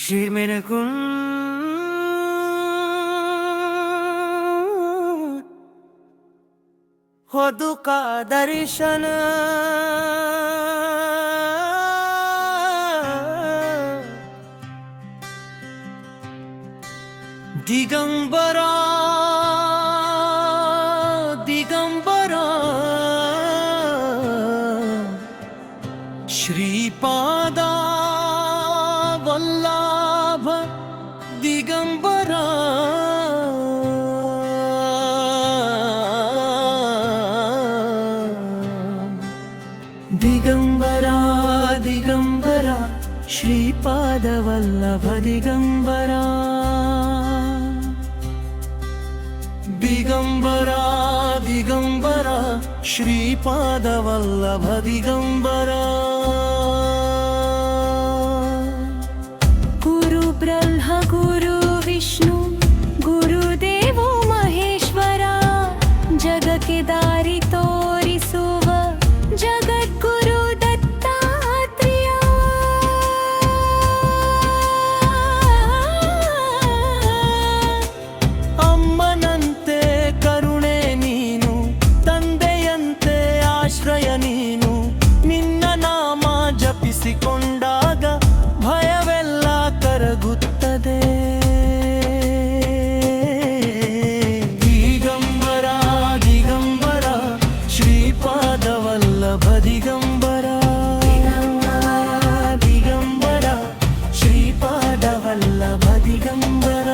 श्री मेरे कुल हो दुका दर्शन दिगंबरा दिगंबरा श्रीपादा वल्लभ दिगंबरा दिगंबरा दिगंबरा श्रीपाद वल्लभ दिगंबरा दिगंबरा दिगंबरा श्रीपाद वल्लभ दिगंबरा गुरु ब्रह्मा गुरु विष्णु गुरुदेवो महेश्वरा जगಕ್ಕೆ ದಾರಿ ತೋರಿಸುವ ಜಗದ್ಗುರು ದತ್ತಾತ್ರೇಯ ಅಮ್ಮನಂತೆ ಕರುಣೆ ನೀನು ತಂದೆಯಂತೆ ಆಶ್ರಯ ನೀನು ನಿನ್ನ ನಾಮ ಜಪಿಸಿಕೊಂಡಾಗ ಭಯವೆಲ್ಲ ಕರಗುತ್ತದೆ ದಿಗಂಬರ ದಿಗಂಬರ ಶ್ರೀಪಾದ ವಲ್ಲಭ ದಿಗಂಬರ ದಿಗಂಬರ ಶ್ರೀಪಾದ ವಲ್ಲಭ ದಿಗಂಬರ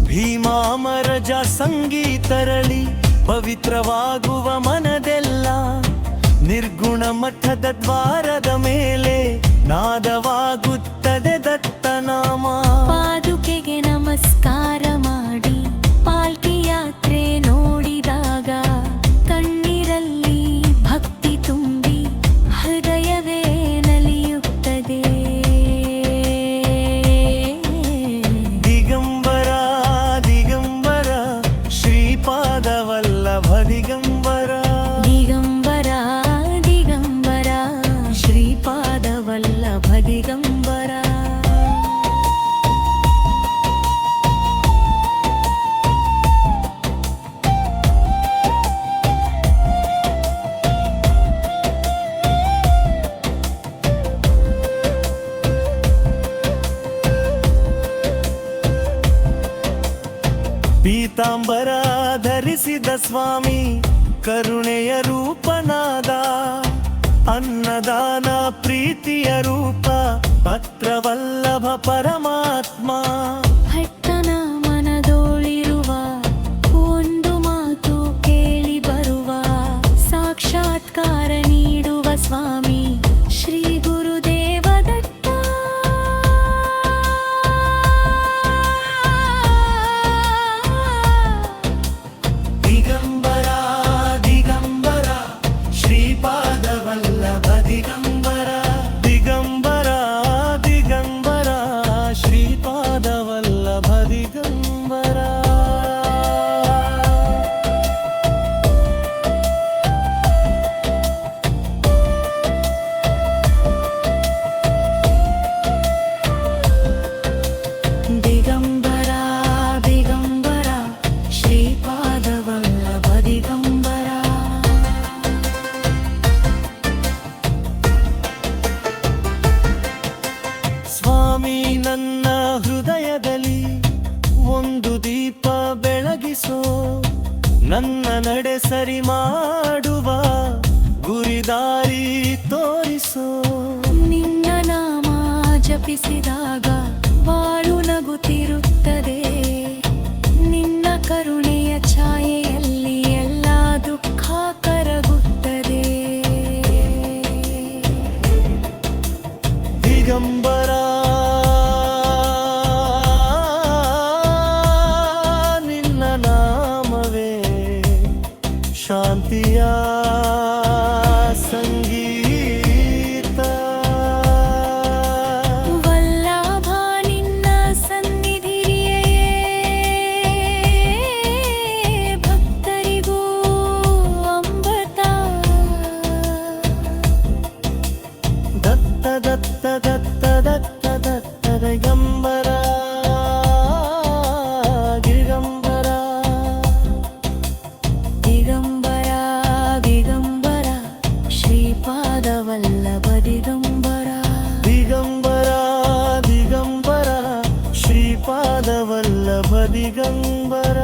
ಭೀಮಾಮರಜ ಸಂಗೀತರಳಿ ಪವಿತ್ರವಾಗುವ ಮನದೆಲ್ಲ ನಿರ್ಗುಣ ಮಠದ ದ್ವಾರದ ಮೇಲೆ ನಾದವಾಗುತ್ತದೆ ದತ್ತನಾಮ ಪಾದುಕೆಗೆ ನಮಸ್ಕಾರ ಮಾಡಿ ಪಾಲ್ಕಿ ಯಾತ್ರೆ ನೋಡಿದಾಗ ಕಣ್ಣೀರಲ್ಲಿ ಭಕ್ತಿ ತುಂಬಿ ಹೃದಯವೇ ನಲಿಯುತ್ತದೆ ದಿಗಂಬರ ದಿಗಂಬರ ಶ್ರೀಪಾದ ವಲ್ಲಭ ದಿಗಂಬರ ದಿಗಂಬರ ದಿಗಂಬರ ಶ್ರೀಪಾದ ವಲ್ಲಭ ದಿಗಂಬರ ಪೀತಾಂಬರ ಧರಿಸಿದ ಸ್ವಾಮಿ ಕರುಣೆಯ ರೂಪನಾದ ಅನ್ನದಾನ ಪ್ರೀತಿಯ ರೂಪ ಭಕ್ತವಲ್ಲಭ ಪರಮಾತ್ಮ ಭಕ್ತನ ಮನದೋಳಿರುವ ಒಂದು ಮಾತು ಕೇಳಿ ಬರುವ ಸಾಕ್ಷಾತ್ಕಾರ ನೀಡುವ ಸ್ವಾಮಿ ಶ್ರೀ ಗುರುದೇವ ದತ್ತ ದಿಗಂಬರ ದಿಗಂಬರ ಶ್ರೀಪಾದ ವಲ್ಲಭ ದಿಗಂಬರ ದಿಗಂಬರ ದಿಗಂಬರ ಶ್ರೀಪಾದ ವಲ್ಲಭ ದಿಗಂಬರ ದಿಗಂಬರ ದಿಗಂಬರ ಶ್ರೀಪಾದ ವಲ್ಲಭ ದಿಗಂಬರ ಸ್ವಾಮಿ ನನ್ನ ಹೃದಯದಲ್ಲಿ ಒಂದು ದೀಪ ಬೆಳಗಿಸೋ ನನ್ನ ನಡೆ ಸರಿ ಮಾಡುವ ಗುರಿದಾರಿ ತೋರಿಸೋ ನಿನ್ನ ನಾಮ ಜಪಿಸಿದಾಗ ಬಾಳು ನಗುತ್ತಿರುತ್ತದೆ ನಿನ್ನ ಕರುಣೆಯ ಛಾಯೆಯಲ್ಲಿ ಎಲ್ಲ ದುಃಖ ಕರಗುತ್ತದೆ ದಿಗಂಬರ ನಿನ್ನ ನಾಮವೇ ಶಾಂತಿಯ ಸಂಗೀತ ವಲ್ಲಭ ದಿಗಂಬರ ದಿಗಂಬರ ದಿಗಂಬರ ದಿಗಂಬರ ಶ್ರೀಪಾದವಲ್ಲಭ ದಿಗಂಬರ ದಿಗಂಬರ ದಿಗಂಬರ ಶ್ರೀಪಾದವಲ್ಲಭ ದಿಗಂಬರ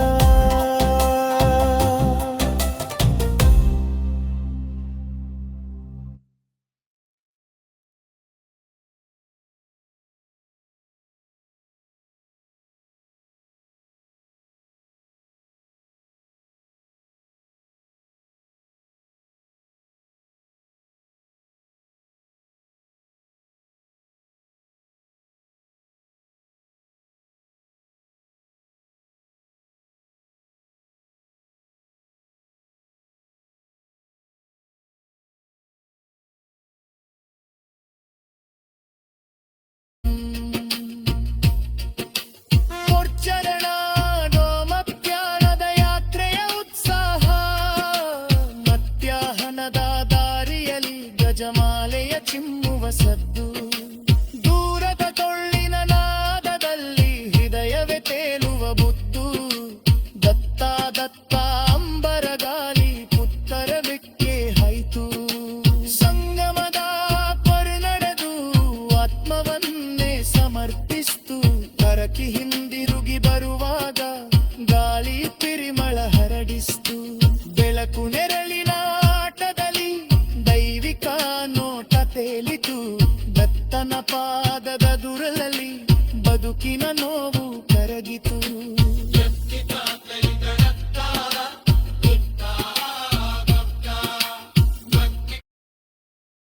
ಜಮಾಲೆಯ ಚಿಮ್ಮುವ ಸದ್ದು ದೂರದ ಟೊಳ್ಳಿನ ನಾದದಲ್ಲಿ ಹೃದಯವೇ ತೇಲುವ ಬುದ್ದು ದತ್ತ ದತ್ತ ಅಂಬರ ಗಾಲಿ ಪುತ್ತರ ಬೆಕ್ಕೆ ಹಾಯ್ತು ಸಂಗಮದ ಪರನಡೆದು ಆತ್ಮವನ್ನೇ ಸಮರ್ಪಿಸ್ತು ಕರಕಿ ಹಿಂದಿರುಗಿ ಬರುವಾಗ ಗಾಳಿ ಪಿರಿಮಳ ಹರಡಿಸ್ತು ಬೆಳಕು ನೆರಳಿನ ಆಟದಲ್ಲಿ ದೈವಿಕ ನೋಟ ತೇಲಿತು ದತ್ತನ ಪಾದದ ದುರಲಲ್ಲಿ ಬದುಕಿನ ನೋವು ಕರಗಿತು.